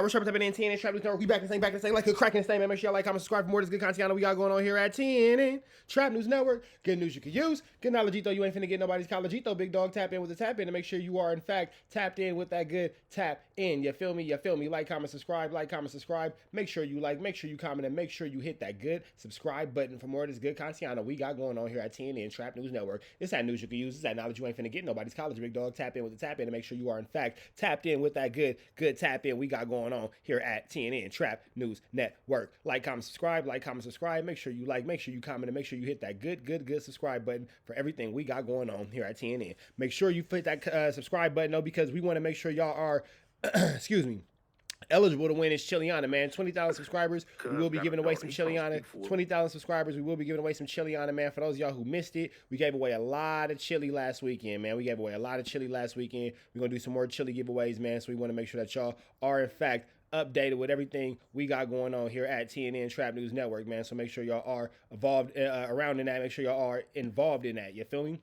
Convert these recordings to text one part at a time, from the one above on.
We're sharp up in TNN Trap News Network. We back in the same, like a crack in the same, man. Make sure y'all like, comment, subscribe for more of this good content we got going on here at TNN Trap News Network. Good news you can use. Good knowledge, though. You ain't finna get nobody's college, though. Big dog, tap in with the tap in to make sure you are, in fact, tapped in with that good tap in. You feel me? You feel me? Like, comment, subscribe. Like, comment, subscribe. Make sure you like, make sure you comment, and make sure you hit that good subscribe button for more of this good content we got going on here at TNN Trap News Network. It's that news you can use. It's that knowledge you ain't finna get nobody's college, big dog. Tap in with the tap in to make sure you are, in fact, tapped in with that good tap in we got going on here at TNN Trap News Network. Like, comment, subscribe. Like, comment, subscribe. Make sure you like, make sure you comment, and make sure you hit that good subscribe button for everything we got going on here at TNN. Make sure you hit that subscribe button, though, because we want to make sure y'all are, excuse me, eligible to win is Chiliana, man. 20,000 subscribers. We will be giving away some Chiliana. 20,000 subscribers. We will be giving away some Chiliana, man. For those of y'all who missed it, we gave away a lot of chili last weekend, man. We gave away a lot of chili last weekend. We're going to do some more chili giveaways, man. So we want to make sure that y'all are, in fact, updated with everything we got going on here at TNN Trap News Network, man. So make sure y'all are involved around in that. Make sure y'all are involved in that. You feel me?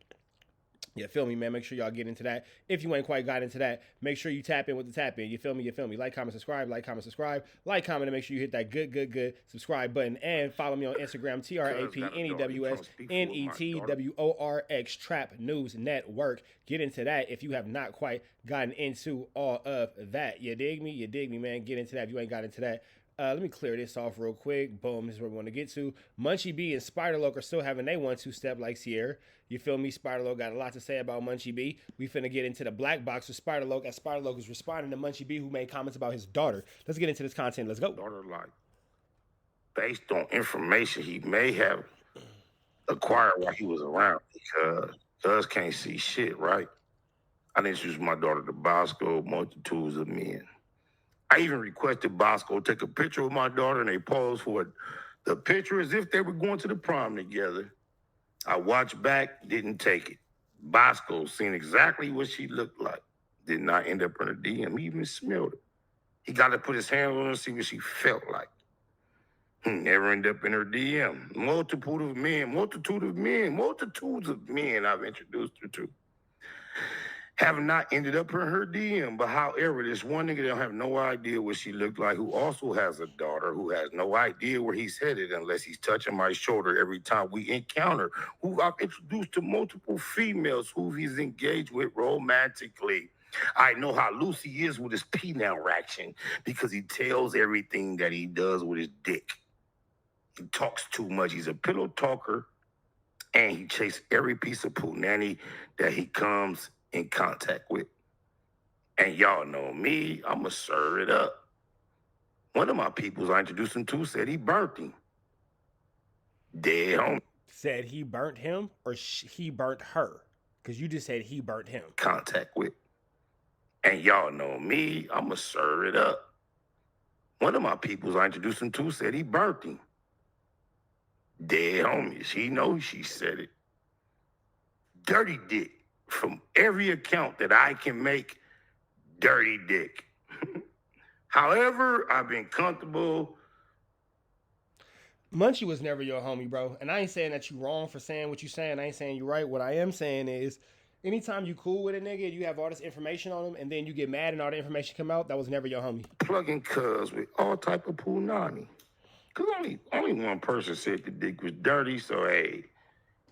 You feel me, man? Make sure y'all get into that. If you ain't quite got into that, make sure you tap in with the tap in. You feel me? You feel me? Like, comment, subscribe. Like, comment, subscribe. Like, comment, and make sure you hit that good subscribe button. And follow me on Instagram, TRAPNEWSNETWORX Trap News Network. Get into that if you have not quite gotten into all of that. You dig me? You dig me, man? Get into that if you ain't got into that. Let me clear this off real quick. Boom, this is where we want to get to. Munchie B and Spider-Loc are still having they 1-2 step like Sierra. You feel me? Spider-Loc got a lot to say about Munchie B. We finna get into the black box with Spider-Loc as Spider-Loc is responding to Munchie B, who made comments about his daughter. Let's get into this content. Let's go. Daughter, like, based on information he may have acquired while he was around, because Cuz can't see shit, right? I introduced my daughter to Bosco, multitudes of men. I even requested Bosco take a picture of my daughter, and they posed for it. The picture as if they were going to the prom together. I watched back, didn't take it. Bosco seen exactly what she looked like. Did not end up in her DM. He even smelled it. He got to put his hands on her and see what she felt like. Never end up in her DM. Multitudes of men I've introduced her to have not ended up in her DM. But however, this one nigga don't have no idea what she looked like, who also has a daughter, who has no idea where he's headed unless he's touching my shoulder every time we encounter, who I've introduced to multiple females who he's engaged with romantically. I know how loose he is with his penile action because he tells everything that he does with his dick. He talks too much. He's a pillow talker, and he chases every piece of punani that he comes in contact with. And y'all know me, I'ma serve it up. One of my peoples I introduced him to said he burnt him. Dead homie. Said he burnt him or he burnt her? Because you just said he burnt him. Contact with. And y'all know me, I'ma serve it up. One of my peoples I introduced him to said he burnt him. Dead homies. He knows she said it. Dirty dick. From every account that I can make, dirty dick. However, I've been comfortable. Munchie was never your homie, bro. And I ain't saying that you wrong for saying what you saying. I ain't saying you right. What I am saying is, anytime you cool with a nigga, you have all this information on him, and then you get mad and all the information come out, that was never your homie. Plugging Cuz with all type of punani. Because only one person said the dick was dirty, so hey.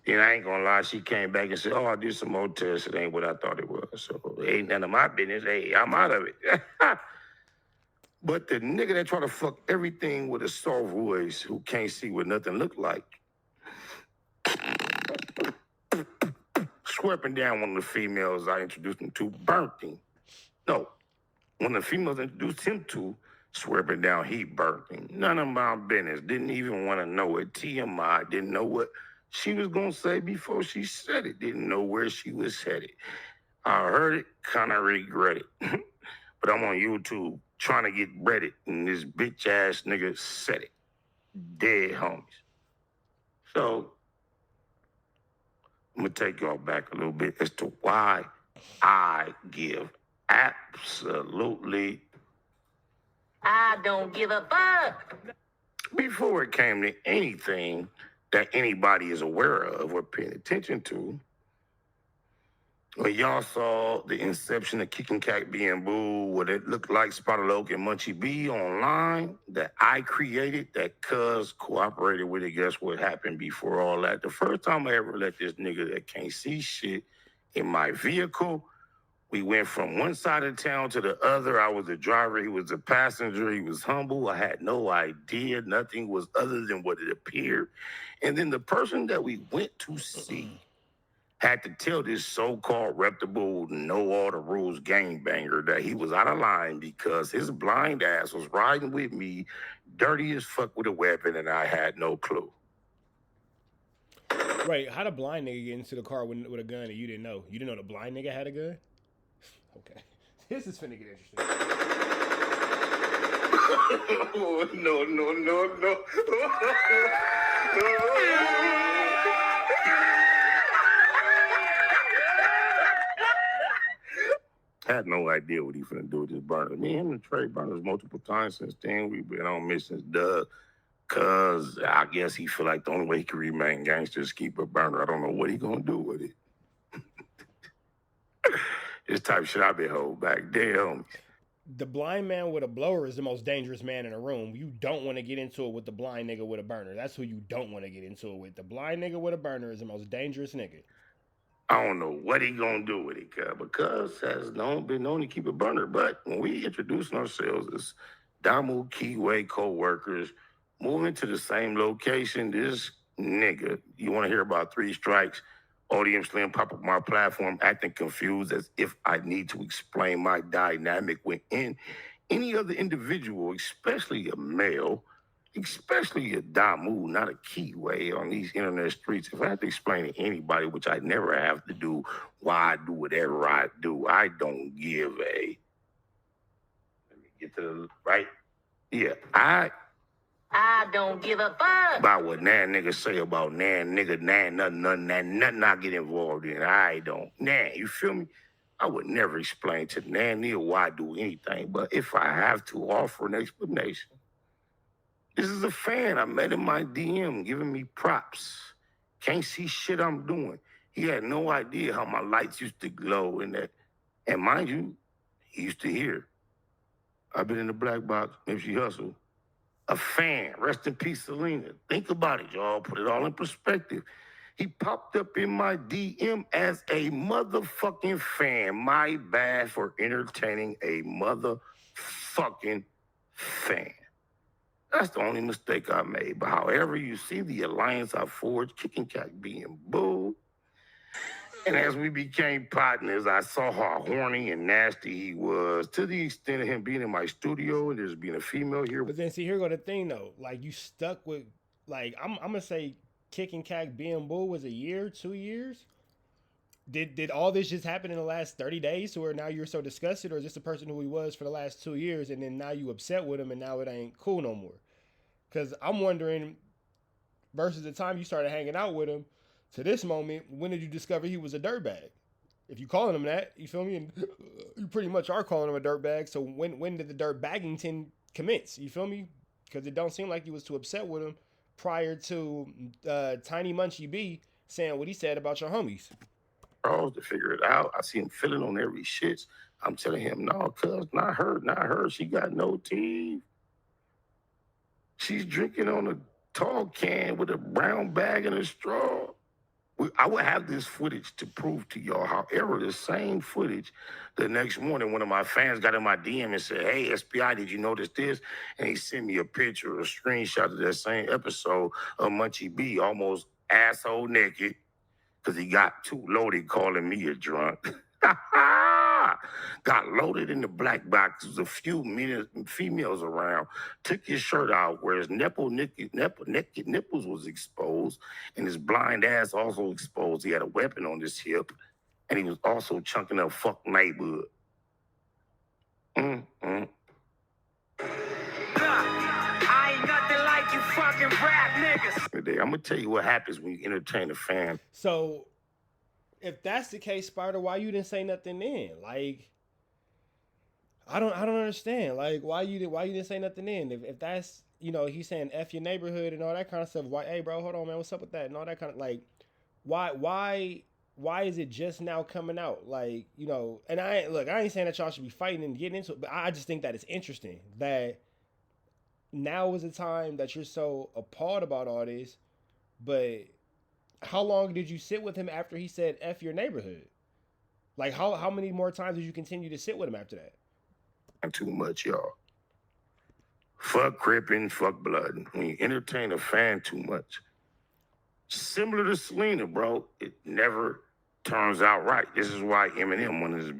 And I ain't gonna lie, she came back and said, oh, I did some more tests. It ain't what I thought it was. So it ain't none of my business. Hey, I'm out of it. But the nigga that try to fuck everything with a soft voice who can't see what nothing look like, sweeping down one of the females I introduced him to, burnt him. No, one of the females I introduced him to, sweeping down, he burnt him. None of my business. Didn't even want to know it. TMI, didn't know what she was going to say before she said it. Didn't know where she was headed. I heard it, kind of regret it. But I'm on YouTube trying to get Reddit, and this bitch-ass nigga said it. Dead homies. So, I'm going to take y'all back a little bit as to why I give absolutely... I don't give a fuck. Before it came to anything that anybody is aware of or paying attention to, When y'all saw the inception of Kicking Cat being Boo, what it looked like Spotted Oak and Munchie B online that I created, that Cuz cooperated with it, guess what happened before all that? The first time I ever let this nigga that can't see shit in my vehicle, we went from one side of town to the other. I was the driver, he was the passenger, he was humble. I had no idea. Nothing was other than what it appeared. And then the person that we went to see had to tell this so-called reputable, know all the rules gangbanger that he was out of line because his blind ass was riding with me, dirty as fuck with a weapon, and I had no clue. Wait, how the blind nigga get into the car with a gun and you didn't know? You didn't know the blind nigga had a gun? Okay. This is finna get interesting. Oh, no, no, no, no. Had no idea what he finna do with this burner. Me and him and Trey burners multiple times since then. We've been on missions, Doug. Cause I guess he feel like the only way he can remain gangster is keep a burner. I don't know what he gonna do with it. This type of shit I been holding back. Damn. The blind man with a blower is the most dangerous man in a room. You don't want to get into it with the blind nigga with a burner. That's who you don't want to get into it with. The blind nigga with a burner is the most dangerous nigga. I don't know what he gonna do with it, because has been known to keep a burner. But when we introducing ourselves as Damu Keyway co-workers, moving to the same location, this nigga, you want to hear about 3 strikes? Odium Slim pop up my platform acting confused as if I need to explain my dynamic with any other individual, especially a male, especially a Damu, not a Keyway on these internet streets. If I have to explain to anybody, which I never have to do, why I do whatever I do, I don't give a... Let me get to the right. Yeah, I don't give a fuck about what nan niggas say about nan nigga, nothing I get involved in. I don't. Nan, you feel me? I would never explain to nan nigga why I do anything, but if I have to offer an explanation, this is a fan I met in my DM giving me props. Can't see shit I'm doing. He had no idea how my lights used to glow in that. And mind you, he used to hear. I've been in the black box, if she hustle. A fan, rest in peace, Selena. Think about it, y'all. Put it all in perspective. He popped up in my DM as a motherfucking fan. My bad for entertaining a motherfucking fan. That's the only mistake I made. But however you see the alliance I forged, Kicking Cat being Boo. And as we became partners, I saw how horny and nasty he was, to the extent of him being in my studio and there's being a female here. But then see, here go the thing though. Like you stuck with, like I'm gonna say, Kicking Cat being Bull was a year, 2 years. Did all this just happen in the last 30 days to where now you're so disgusted, or is this the person who he was for the last 2 years and then now you upset with him and now it ain't cool no more? Because I'm wondering, versus the time you started hanging out with him to this moment, when did you discover he was a dirtbag? If you calling him that, you feel me? And you pretty much are calling him a dirtbag. So when did the dirtbaggington commence? You feel me? Because it don't seem like you was too upset with him prior to Tiny Munchie B saying what he said about your homies. To figure it out. I see him feeling on every shit. I'm telling him, no, cuz, not her. She got no teeth. She's drinking on a tall can with a brown bag and a straw. I would have this footage to prove to y'all. However, the same footage, the next morning, one of my fans got in my DM and said, hey, SPI, did you notice this? And he sent me a picture, a screenshot of that same episode of Munchie B almost asshole naked because he got too loaded calling me a drunk. Got loaded in the black box. There was a few females around. Took his shirt out where his naked nipples was exposed and his blind ass also exposed. He had a weapon on his hip and he was also chunking up fuck neighborhood. I ain't nothing like you fucking rap niggas. I'm gonna tell you what happens when you entertain a fan. So if that's the case, Spider, why you didn't say nothing then? Like, I don't understand. Like, why you didn't say nothing then? If that's, you know, he's saying F your neighborhood and all that kind of stuff. Why, hey bro, hold on, man, what's up with that? And all that kind of, like, why why is it just now coming out? Like, you know, and I ain't saying that y'all should be fighting and getting into it, but I just think that it's interesting that now is the time that you're so appalled about all this. But how long did you sit with him after he said F your neighborhood? Like, how many more times did you continue to sit with him after that? Too much, y'all. Fuck Crippin', fuck blood. When you entertain a fan too much, similar to Selena, bro, it never turns out right. This is why Eminem, one of his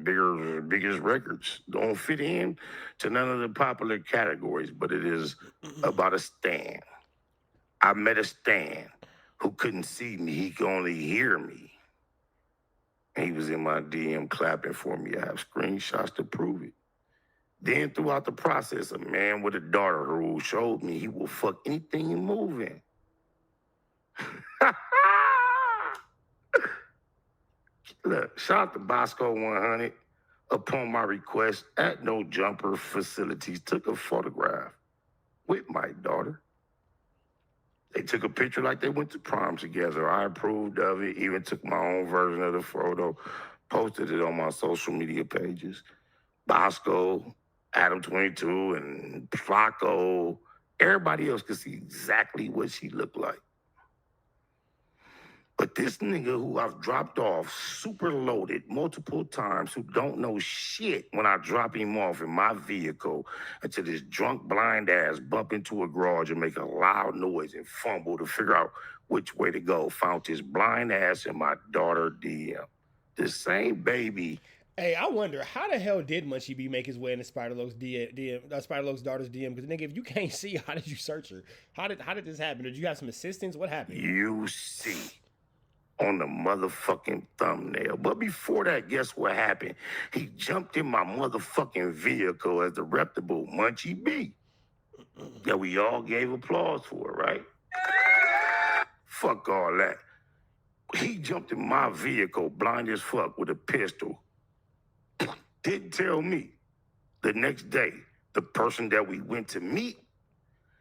biggest records, don't fit in to none of the popular categories, but it is about a stan. I met a stan who couldn't see me, he could only hear me. And he was in my DM clapping for me. I have screenshots to prove it. Then throughout the process, a man with a daughter who showed me he will fuck anything he move in. Look, shout out to Bosco 100. Upon my request, at No Jumper Facilities, took a photograph with my daughter. They took a picture like they went to prom together. I approved of it, even took my own version of the photo, posted it on my social media pages. Bosco, Adam22, and FLAKKO, everybody else could see exactly what she looked like. But this nigga who I've dropped off super loaded multiple times, who don't know shit when I drop him off in my vehicle until this drunk blind ass bump into a garage and make a loud noise and fumble to figure out which way to go, found his blind ass in my daughter DM. The same baby. Hey, I wonder how the hell did Munchie B make his way into Spider-Loke's Spider-Loke's daughter's DM? Because nigga, if you can't see, how did you search her? How did this happen? Did you have some assistance? What happened? You see on the motherfucking thumbnail. But before that, guess what happened? He jumped in my motherfucking vehicle as the reputable Munchie B that we all gave applause for, right? Fuck all that. He jumped in my vehicle blind as fuck with a pistol. Didn't tell me. The next day, the person that we went to meet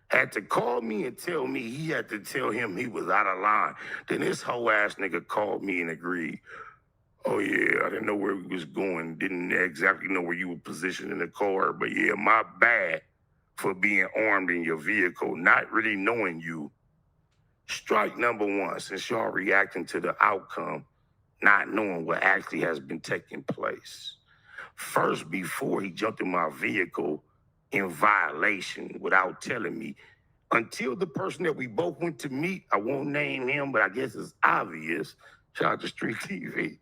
had to call me and tell me he had to tell him he was out of line. Then this whole ass nigga called me and agreed. Oh yeah, I didn't know where we was going. Didn't exactly know where you were positioned in the car. But yeah, my bad for being armed in your vehicle, not really knowing you. Strike number one, since y'all reacting to the outcome, not knowing what actually has been taking place. First, before he jumped in my vehicle in violation without telling me, until the person that we both went to meet, I won't name him, but I guess it's obvious, shout out to Street TV,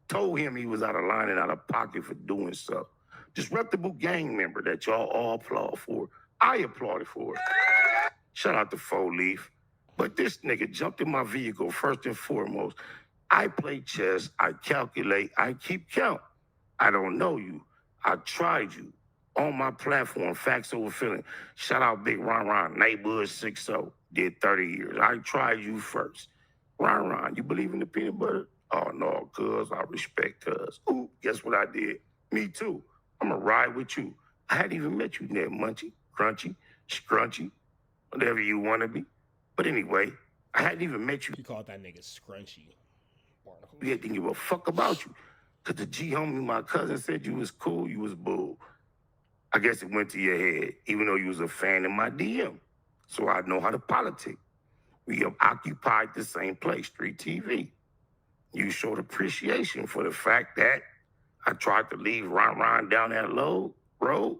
told him he was out of line and out of pocket for doing so. Disreputable gang member that y'all all applaud for. I applauded for it. Shout out to 4 Leaf. But this nigga jumped in my vehicle first and foremost. I play chess, I calculate, I keep count. I don't know you. I tried you on my platform, Facts Over Feeling. Shout out Big Ron, neighborhood 6-0, did 30 years. I tried you first. Ron, you believe in the peanut butter? Oh no, cuz, I respect cuz. Ooh, guess what I did? Me too. I'm gonna ride with you. I hadn't even met you yet, Munchie, Crunchy, Scrunchy, whatever you wanna be. But anyway, I hadn't even met you. You called that nigga Scrunchy. We didn't give a fuck about you. Cause the G homie, my cousin, said you was cool, you was bull. I guess it went to your head, even though you was a fan in my DM. So I know how to politic. We have occupied the same place, Street TV. You showed appreciation for the fact that I tried to leave Ron down that low road.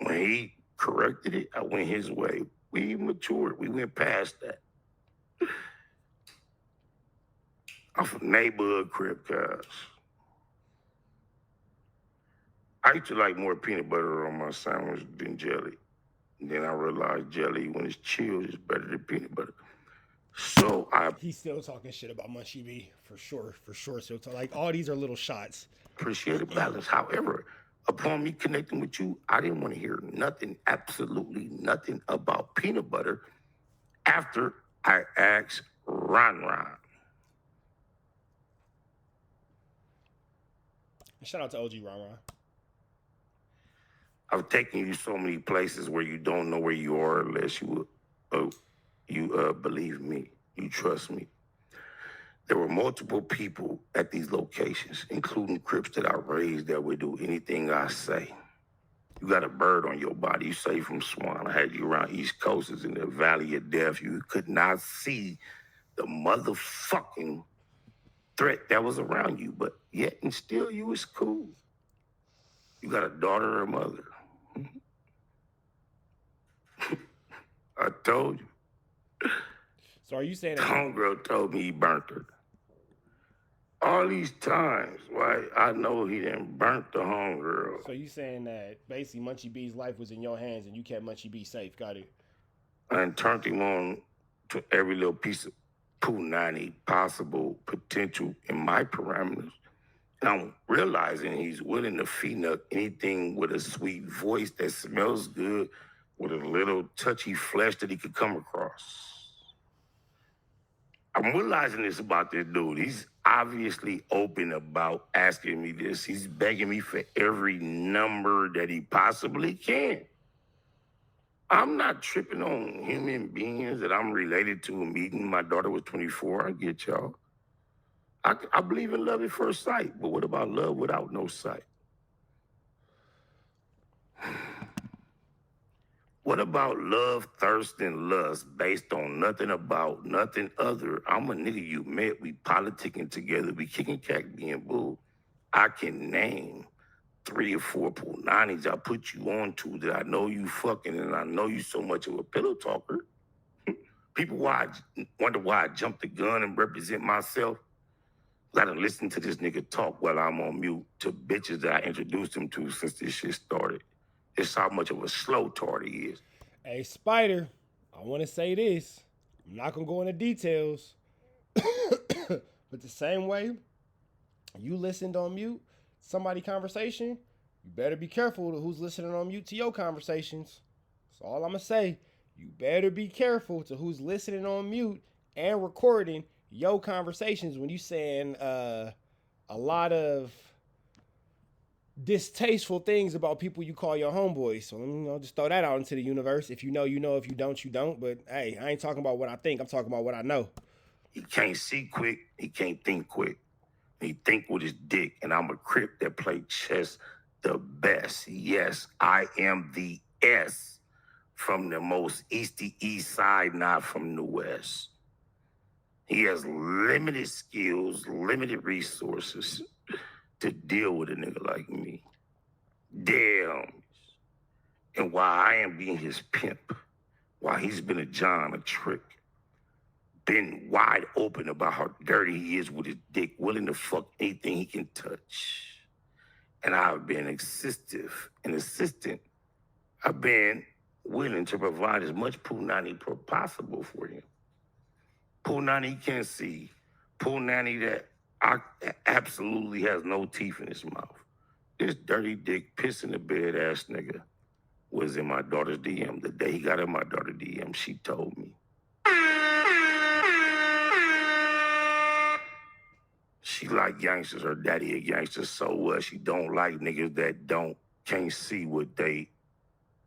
When he corrected it, I went his way. We matured. We went past that. I'm from neighborhood crib, cuz. I used to like more peanut butter on my sandwich than jelly. And then I realized jelly, when it's chilled, is better than peanut butter. So He's still talking shit about Munchie B, for sure. So like, all these are little shots. appreciate the balance. However, upon me connecting with you, I didn't want to hear nothing, absolutely nothing about peanut butter after I asked Ron. Shout out to OG Ron. I've taken you so many places where you don't know where you are unless you believe me, you trust me. There were multiple people at these locations, including Crips that I raised that would do anything I say. You got a bird on your body. You say from Swan. I had you around East Coasters in the Valley of Death. You could not see the motherfucking threat that was around you, but yet and still you was cool. You got a daughter or a mother. I told you. So are you saying The that homegirl told me he burnt her. All these times, why I know he didn't burnt the homegirl. So you saying that basically Munchie B's life was in your hands and you kept Munchie B safe? Got it. And turned him on to every little piece of punani possible potential in my parameters. And I'm realizing he's willing to feed up anything with a sweet voice that smells good, with a little touchy flesh that he could come across. I'm realizing this about this dude. He's obviously open about asking me this. He's begging me for every number that he possibly can. I'm not tripping on human beings that I'm related to and meeting. My daughter was 24. I get y'all. I believe in love at first sight, but what about love without no sight? What about love, thirst, and lust based on nothing about nothing other? I'm a nigga you met, we politicking together, we kicking cat being boo. I can name 3 or 4 punani's I put you on to that I know you fucking and I know you so much of a pillow talker. People wonder why I jumped the gun and represent myself. I done listen to this nigga talk while I'm on mute to bitches that I introduced him to since this shit started. It's how much of a slow tart he is. Hey, Spider, I want to say this. I'm not going to go into details. But the same way you listened on mute, somebody conversation, you better be careful to who's listening on mute to your conversations. That's all I'm going to say. You better be careful to who's listening on mute and recording your conversations when you saying a lot of distasteful things about people you call your homeboys. So just throw that out into the universe. If you know, you know. If you don't, you don't. But hey, I ain't talking about what I think. I'm talking about what I know. He can't see quick. He can't think quick. He think with his dick. And I'm a Crip that play chess the best. Yes, I am the S from the most easty east side, not from the west. He has limited skills, limited resources to deal with a nigga like me. Damn. And while I am being his pimp, while he's been a John, a trick, been wide open about how dirty he is with his dick, willing to fuck anything he can touch. And I've been assistant. I've been willing to provide as much punani possible for him. Punani he can't see. Punani that absolutely has no teeth in his mouth. This dirty dick, piss in the bed ass nigga was in my daughter's DM. The day he got in my daughter's DM, she told me. She like gangsters, her daddy a gangster, so what? She don't like niggas that can't see where they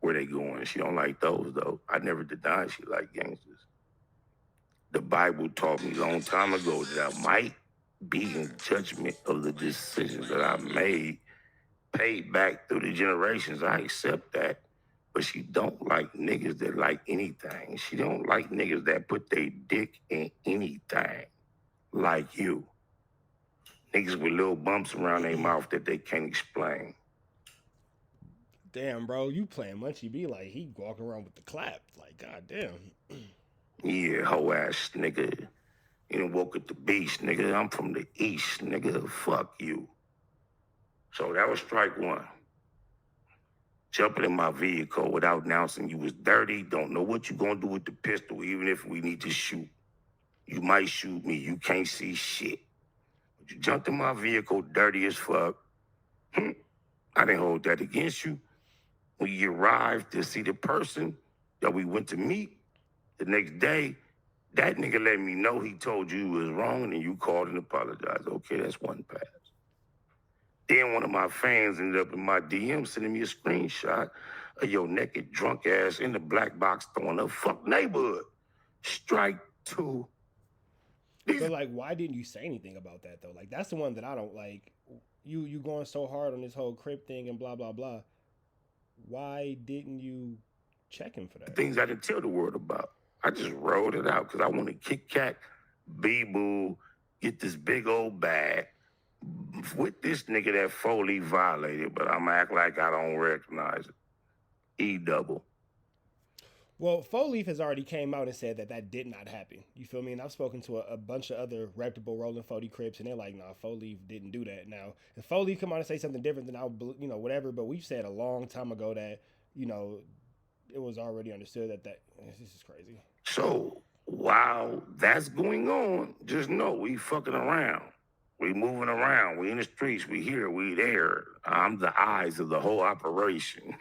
going. She don't like those though. I never denied she like gangsters. The Bible taught me a long time ago that I might be in judgment of the decisions that I made, paid back through the generations. I accept that. But she don't like niggas that like anything. She don't like niggas that put their dick in anything. Like you. Niggas with little bumps around their mouth that they can't explain. Damn, bro, you playing Munchie B like he walking around with the clap. Like, goddamn. Yeah, hoe ass nigga. You done woke at the beach, nigga. I'm from the east, nigga. Fuck you. So that was strike one. Jumping in my vehicle without announcing you was dirty. Don't know what you gonna do with the pistol, even if we need to shoot. You might shoot me. You can't see shit. But you jumped in my vehicle dirty as fuck. I didn't hold that against you. When you arrived to see the person that we went to meet, the next day, that nigga let me know he told you was wrong and then you called and apologized. Okay, that's one pass. Then one of my fans ended up in my DM sending me a screenshot of your naked drunk ass in the black box throwing up. Fuck neighborhood. Strike two. But like, why didn't you say anything about that though? Like, that's the one that I don't like. You going so hard on this whole Crip thing and blah blah blah. Why didn't you check him for that? Things I didn't tell the world about. I just rolled it out because I want to kick cat, be boo, get this big old bag with this nigga that Foley violated, but I'm act like I don't recognize it. E double. Well, Four Leaf has already came out and said that that did not happen. You feel me? And I've spoken to a bunch of other reputable Rolling 40 Crips, and they're like, nah, Four Leaf didn't do that. Now, if Four Leaf come out and say something different, then I'll, whatever. But we've said a long time ago that, it was already understood that this is crazy. So while that's going on, just know we fucking around. We moving around. We in the streets. We here. We there. I'm the eyes of the whole operation.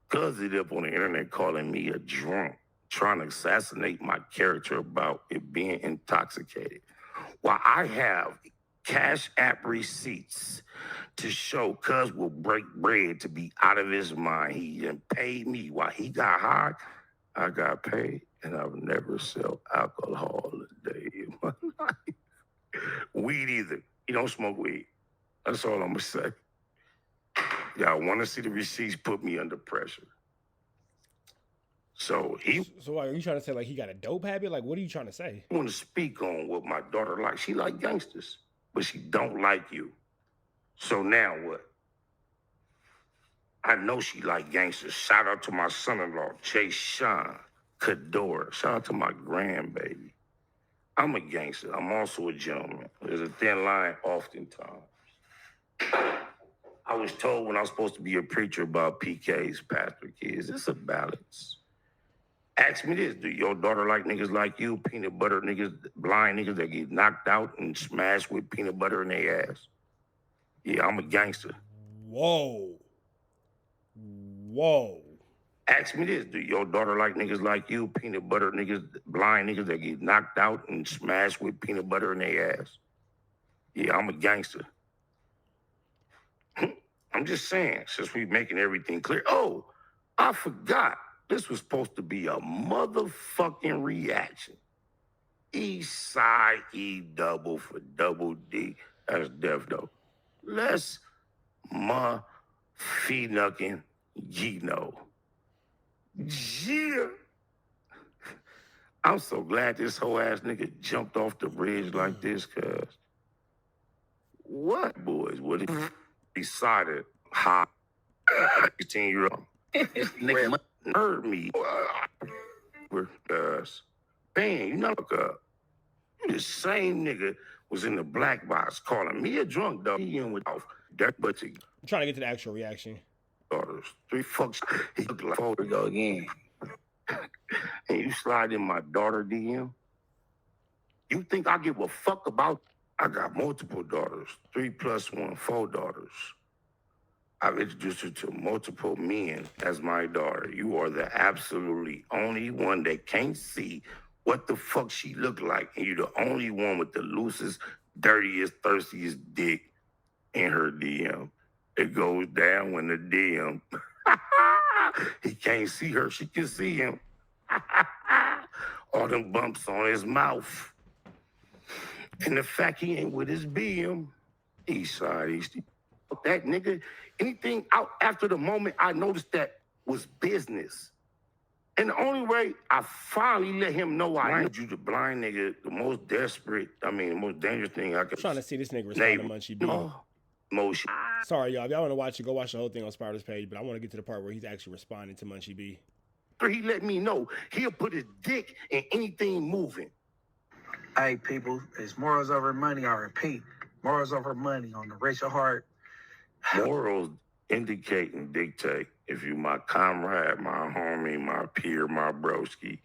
Cuz it up on the internet calling me a drunk, trying to assassinate my character about it being intoxicated. While I have Cash App receipts to show Cuz will break bread to be out of his mind. He didn't pay me while he got high. I got paid, and I've never sold alcohol a day in my life. Weed either. He don't smoke weed. That's all I'm gonna say. Y'all want to see the receipts put me under pressure. So are you trying to say like he got a dope habit? Like, what are you trying to say? I want to speak on what my daughter likes. She like gangsters, but she don't like you. So now what? I know she like gangsters. Shout out to my son-in-law, Chase Sean Cador. Shout out to my grandbaby. I'm a gangster. I'm also a gentleman. There's a thin line oftentimes. I was told when I was supposed to be a preacher about PK's pastor kids, it's a balance. Ask me this, do your daughter like niggas like you, peanut butter niggas, blind niggas that get knocked out and smashed with peanut butter in their ass? Yeah, I'm a gangster. Whoa. Ask me this, do your daughter like niggas like you, peanut butter niggas, blind niggas that get knocked out and smashed with peanut butter in their ass? Yeah, I'm a gangster. I'm just saying, since we making everything clear. Oh, I forgot. This was supposed to be a motherfucking reaction. East side E double for double D. That's deaf though. Let's ma fee knuckin' Gino. Yeah. I'm so glad this whole ass nigga jumped off the bridge like this, cuz. What boys? What he decided hot 16-year-old. This nigga heard me. Man, you know, you the same nigga was in the black box calling me a drunk dog. He in with off dirt, but I'm trying to get to the actual reaction. Daughters, 3 fucks. He look like to go again. And you slide in my daughter DM. You think I give a fuck about? I got multiple daughters, 3 + 1, 4 daughters. I've introduced her to multiple men as my daughter. You are the absolutely only one that can't see what the fuck she look like. And you're the only one with the loosest, dirtiest, thirstiest dick in her DM. It goes down when the DM. He can't see her. She can see him. All them bumps on his mouth. And the fact he ain't with his BM. East side, East. That nigga, anything out after the moment I noticed that was business. And the only way I finally let him know I need you, the blind nigga, the most desperate, the most dangerous thing I could. I'm trying to see this nigga respond to Munchie B. Motion. Sorry, y'all. If y'all want to watch it, go watch the whole thing on Spider's page. But I want to get to the part where he's actually responding to Munchie B. He let me know he'll put his dick in anything moving. Hey, people, it's morals over money. I repeat, morals over money on the racial heart. Morals indicate and dictate. If you my comrade, my homie, my peer, my broski,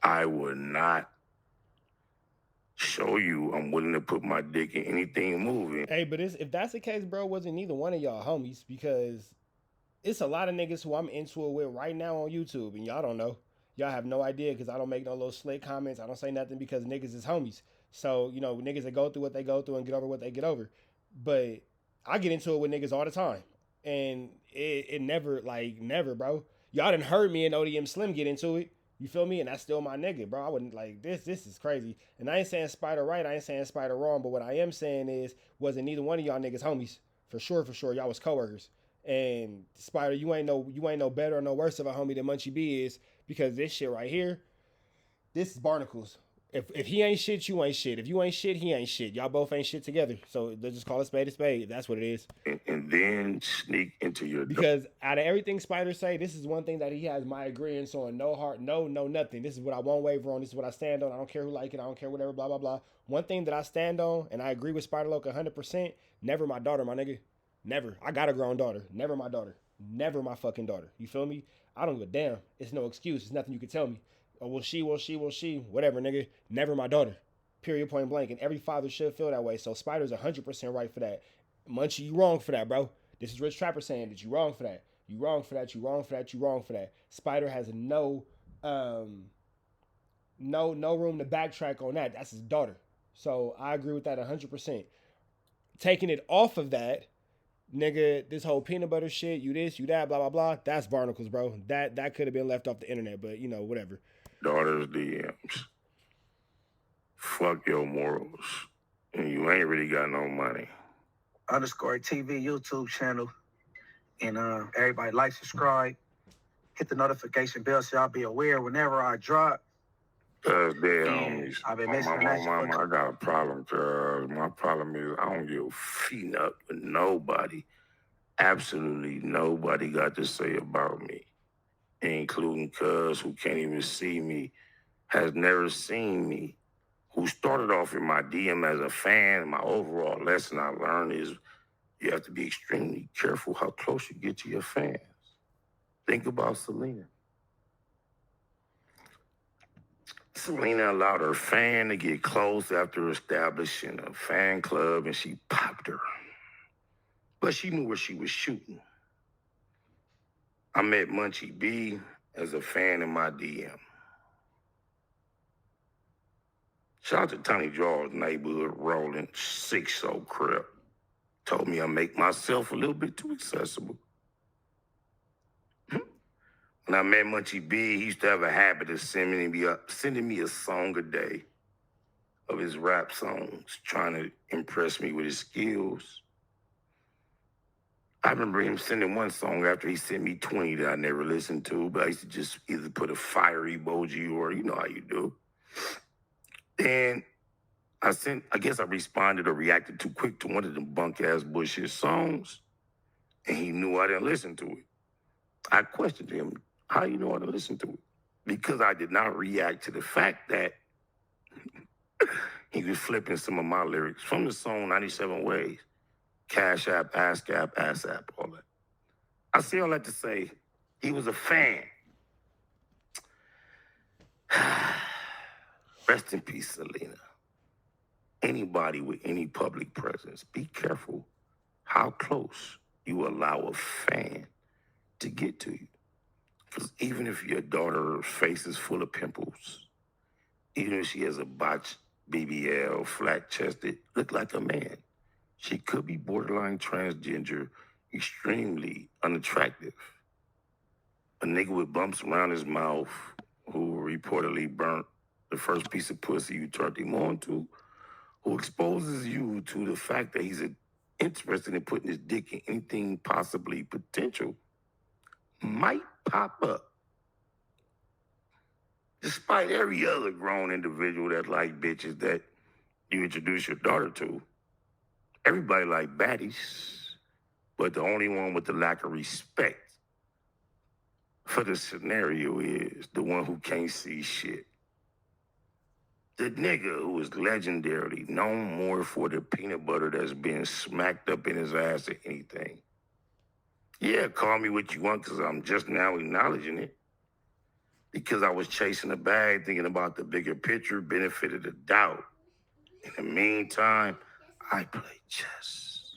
I would not show you I'm willing to put my dick in anything moving. Hey, but if that's the case, bro, wasn't neither one of y'all homies, because it's a lot of niggas who I'm into it with right now on YouTube, and y'all don't know. Y'all have no idea because I don't make no little slick comments. I don't say nothing because niggas is homies. So, niggas that go through what they go through and get over what they get over. But I get into it with niggas all the time. And it never, bro. Y'all done heard me and ODM Slim get into it. You feel me? And that's still my nigga, bro. I wouldn't like this. This is crazy. And I ain't saying Spider right. I ain't saying Spider wrong. But what I am saying is, wasn't neither one of y'all niggas homies. For sure, for sure. Y'all was coworkers. And Spider, you ain't no better or no worse of a homie than Munchie B is, because this shit right here, this is barnacles. If he ain't shit, you ain't shit. If you ain't shit, he ain't shit. Y'all both ain't shit together. So let's just call it spade a spade. That's what it is. And then sneak into your Because out of everything Spider say, this is one thing that he has my agreement on. No heart, no nothing. This is what I won't waver on. This is what I stand on. I don't care who like it. I don't care whatever, blah, blah, blah. One thing that I stand on, and I agree with Spider Loke 100%, never my daughter, my nigga. Never. I got a grown daughter. Never my daughter. Never my fucking daughter. You feel me? I don't give a damn. It's no excuse. It's nothing you can tell me. Oh, will she, whatever, nigga. Never my daughter. Period, point blank. And every father should feel that way. So Spider's 100% right for that. Munchie, you wrong for that, bro. This is Rich Trapper saying that you wrong for that. You wrong for that. You wrong for that. You wrong for that. Spider has no room to backtrack on that. That's his daughter. So I agree with that 100%. Taking it off of that, nigga, this whole peanut butter shit, you this, you that, blah, blah, blah, that's barnacles, bro. That could have been left off the internet, but, you know, whatever. daughter's DMs. Fuck your morals. And you ain't really got no money. _TV YouTube channel. And everybody like, subscribe, hit the notification bell so y'all be aware whenever I drop. Cause they're And homies. I've been My missing that. I got a problem, cause my problem is I don't give a feet up with nobody. Absolutely nobody got to say about me, including cuz who can't even see me, has never seen me, who started off in my DM as a fan. My overall lesson I learned is you have to be extremely careful how close you get to your fans. Think about Selena. Selena allowed her fan to get close after establishing a fan club, and she popped her. But she knew where she was shooting. I met Munchie B as a fan in my DM. Shout out to Tony Draw's neighborhood rolling 6-0 crib. Told me I make myself a little bit too accessible. When I met Munchie B, he used to have a habit of sending me a song a day of his rap songs, trying to impress me with his skills. I remember him sending one song after he sent me 20 that I never listened to, but I used to just either put a fire emoji or you know how you do. Then I guess I responded or reacted too quick to one of them bunk-ass bullshit songs, and he knew I didn't listen to it. I questioned him, how you know I didn't listen to it? Because I did not react to the fact that he was flipping some of my lyrics from the song 97 Ways. Cash App, Ask App, Ass App, all that. I say all that to say he was a fan. Rest in peace, Selena. Anybody with any public presence, be careful how close you allow a fan to get to you. Because even if your daughter's face is full of pimples, even if she has a botched BBL, flat-chested, look like a man, she could be borderline transgender, extremely unattractive. A nigga with bumps around his mouth who reportedly burnt the first piece of pussy you turned him on to, who exposes you to the fact that he's interested in putting his dick in anything possibly potential, might pop up. Despite every other grown individual that like bitches that you introduce your daughter to, everybody like baddies, but the only one with the lack of respect for the scenario is the one who can't see shit. The nigga who is legendarily known more for the peanut butter that's being smacked up in his ass than anything. Yeah, call me what you want because I'm just now acknowledging it. Because I was chasing a bag, thinking about the bigger picture, benefit of the doubt. In the meantime, I play chess.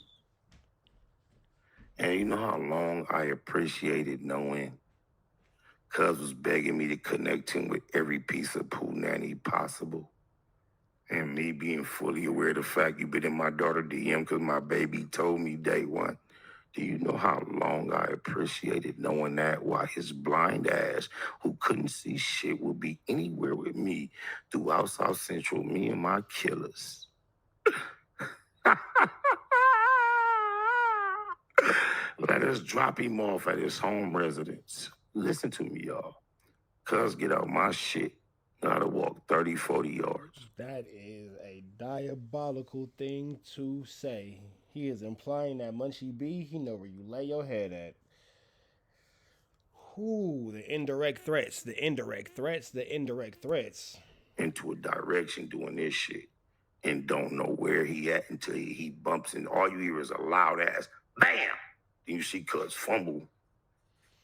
And you know how long I appreciated knowing Cuz was begging me to connect him with every piece of poo nanny possible. And me being fully aware of the fact you've been in my daughter DM because my baby told me day one, Do you know how long I appreciated knowing that? Why his blind ass, who couldn't see shit, would be anywhere with me throughout South Central, me and my killers. Let us drop him off at his home residence. Listen to me, y'all. Cuz get out my shit. Gotta walk 30, 40 yards. That is a diabolical thing to say. He is implying that Munchie B, he know where you lay your head at. Ooh, the indirect threats, the indirect threats, the indirect threats. Into a direction doing this shit and don't know where he at until he bumps and all you hear is a loud ass bam. Then you see cuz fumble,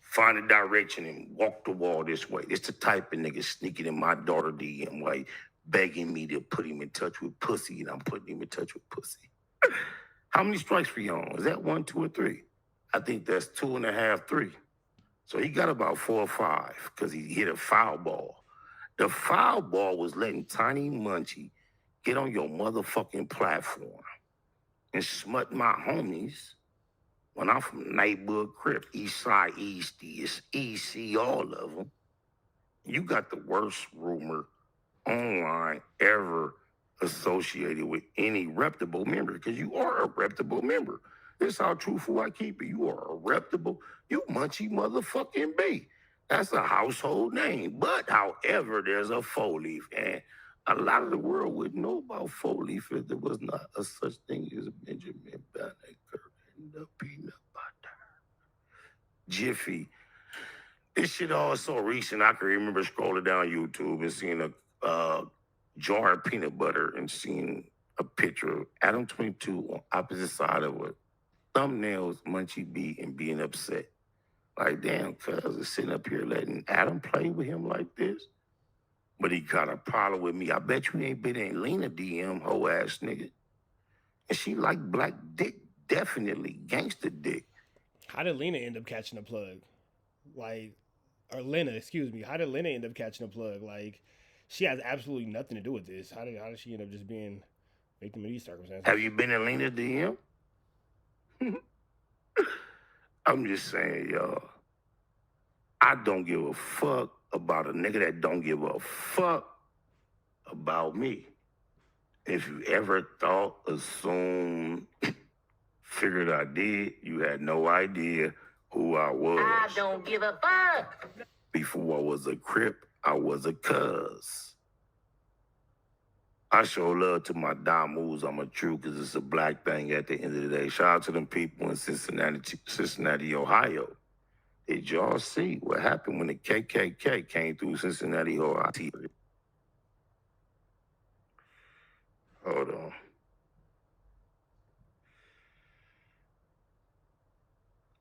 find a direction and walk the wall this way. It's the type of nigga sneaking in my daughter DM like begging me to put him in touch with pussy and I'm putting him in touch with pussy. How many strikes for you on? Is that 1, 2, or 3? I think that's 2.5, 3. So he got about 4 or 5 because he hit a foul ball. The foul ball was letting Tiny Munchie get on your motherfucking platform and smut my homies when I'm from neighborhood Crip, East Side, Stds, EC, all of them. You got the worst rumor online ever associated with any reputable member because you are a reputable member. This is how truthful I keep it. You are a reputable, you Munchie motherfucking B. That's a household name. But, however, there's a 4-leaf. And a lot of the world wouldn't know about 4-leaf if there was not a such thing as Benjamin Banneker and the peanut butter. Jiffy. This shit all so recent. I can remember scrolling down YouTube and seeing a jar of peanut butter and seeing a picture of Adam 22 on opposite side of it. Thumbnails, Munchie B, and being upset. Like, damn, cuz is sitting up here letting Adam play with him like this. But he got a problem with me. I bet you ain't been in Lena DM, hoe ass nigga. And she like black dick, definitely gangster dick. How did Lena end up catching a plug? Like, or Lena, excuse me. How did Lena end up catching a plug? Like, she has absolutely nothing to do with this. How did she end up just being victim of these circumstances? Have you been in Lena DM? I'm just saying, y'all. I don't give a fuck about a nigga that don't give a fuck about me. If you ever thought, assumed, figured I did, you had no idea who I was. I don't give a fuck. Before I was a Crip, I was a cuz. I show love to my moves. I'm a true because it's a black thing at the end of the day. Shout out to them people in Cincinnati, Ohio. Did y'all see what happened when the KKK came through Cincinnati, Ohio? Hold on.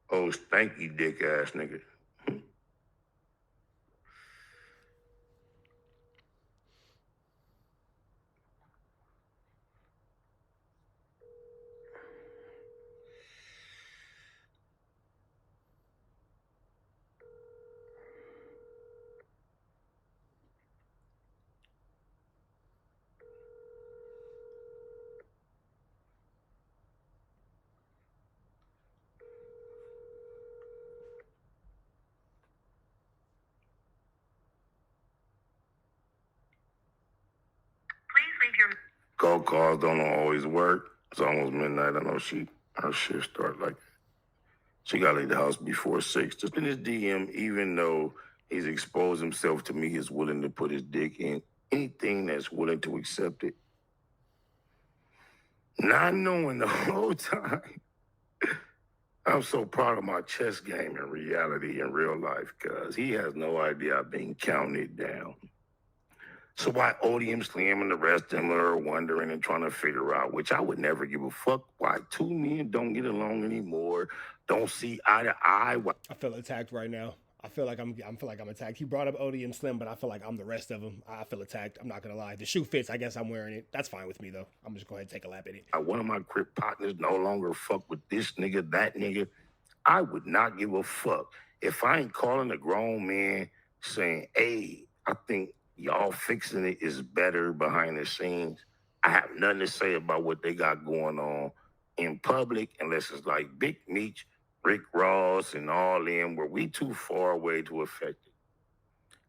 Oh, stanky dick ass nigga. Call calls don't always work. It's almost midnight. I know her shift start like she got to leave the house before 6. Just in his DM, even though he's exposed himself to me, he's willing to put his dick in anything that's willing to accept it. Not knowing the whole time. I'm so proud of my chess game in reality, in real life, because he has no idea I've been counting it down. So why Odium, Slim, and the rest of them are wondering and trying to figure out, which I would never give a fuck, why 2 men don't get along anymore, don't see eye to eye. I feel attacked right now. I feel like I'm attacked. He brought up Odium Slim, but I feel like I'm the rest of them. I feel attacked. I'm not gonna lie. The shoe fits. I guess I'm wearing it. That's fine with me though. I'm just go ahead and take a lap at it. One of my Crip partners no longer fuck with this nigga, that nigga. I would not give a fuck if I ain't calling a grown man saying, "Hey, I think y'all fixing it is better behind the scenes." I have nothing to say about what they got going on in public unless it's like Big Meech Rick Ross and all them, where we too far away to affect it.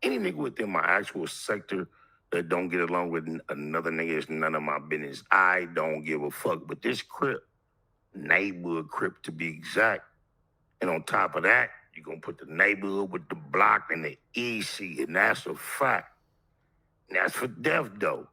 Any nigga within my actual sector that don't get along with another nigga is none of my business. I don't give a fuck. But this Crip, neighborhood Crip to be exact, and on top of that, you're going to put the neighborhood with the block and the EC, and that's a fact. And that's for death, though.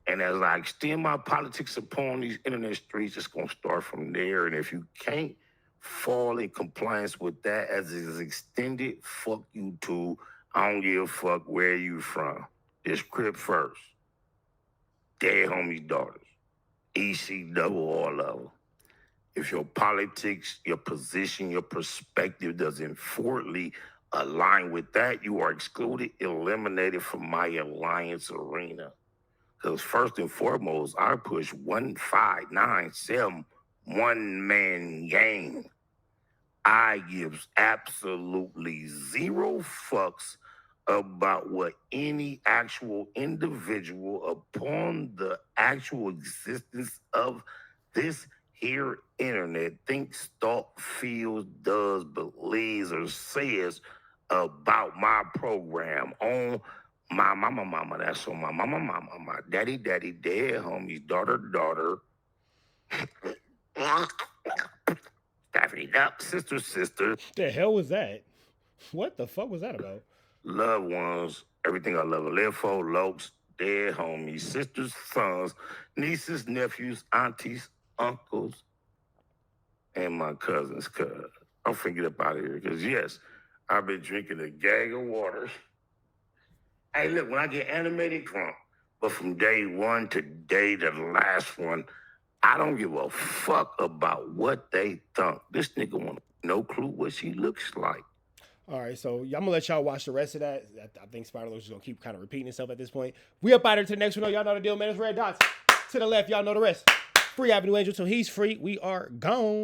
And as I extend my politics upon these internet streets, it's going to start from there. And if you can't fall in compliance with that as it is extended, fuck you too. I don't give a fuck where you from. This Crip first. Dead homies' daughters. EC double all of them. If your politics, your position, your perspective doesn't forwardly align with that, you are excluded, eliminated from my alliance arena. Because first and foremost, I push 1597 one-man game. I gives absolutely zero fucks about what any actual individual upon the actual existence of this here internet thinks, thought, feels, does, believes, or says about my program on my mama, that's on my mama, my daddy, dead homies, daughter. Staffing it up, sister. The hell was that? What the fuck was that about? Loved ones, everything I love, live for, lokes, dead homies, sisters, sons, nieces, nephews, aunties, uncles, and my cousins. I'll figure up out of here, because yes, I've been drinking a gag of water. Hey, look, when I get animated, drunk, but from day one to day to the last one, I don't give a fuck about what they think. This nigga want no clue what she looks like. All right, so I'm going to let y'all watch the rest of that. I think Spider-Lord's just going to keep kind of repeating himself at this point. We up out here to the next one. Y'all know the deal, man. It's red dots. To the left, y'all know the rest. Free Avenue Angel till he's free. We are gone.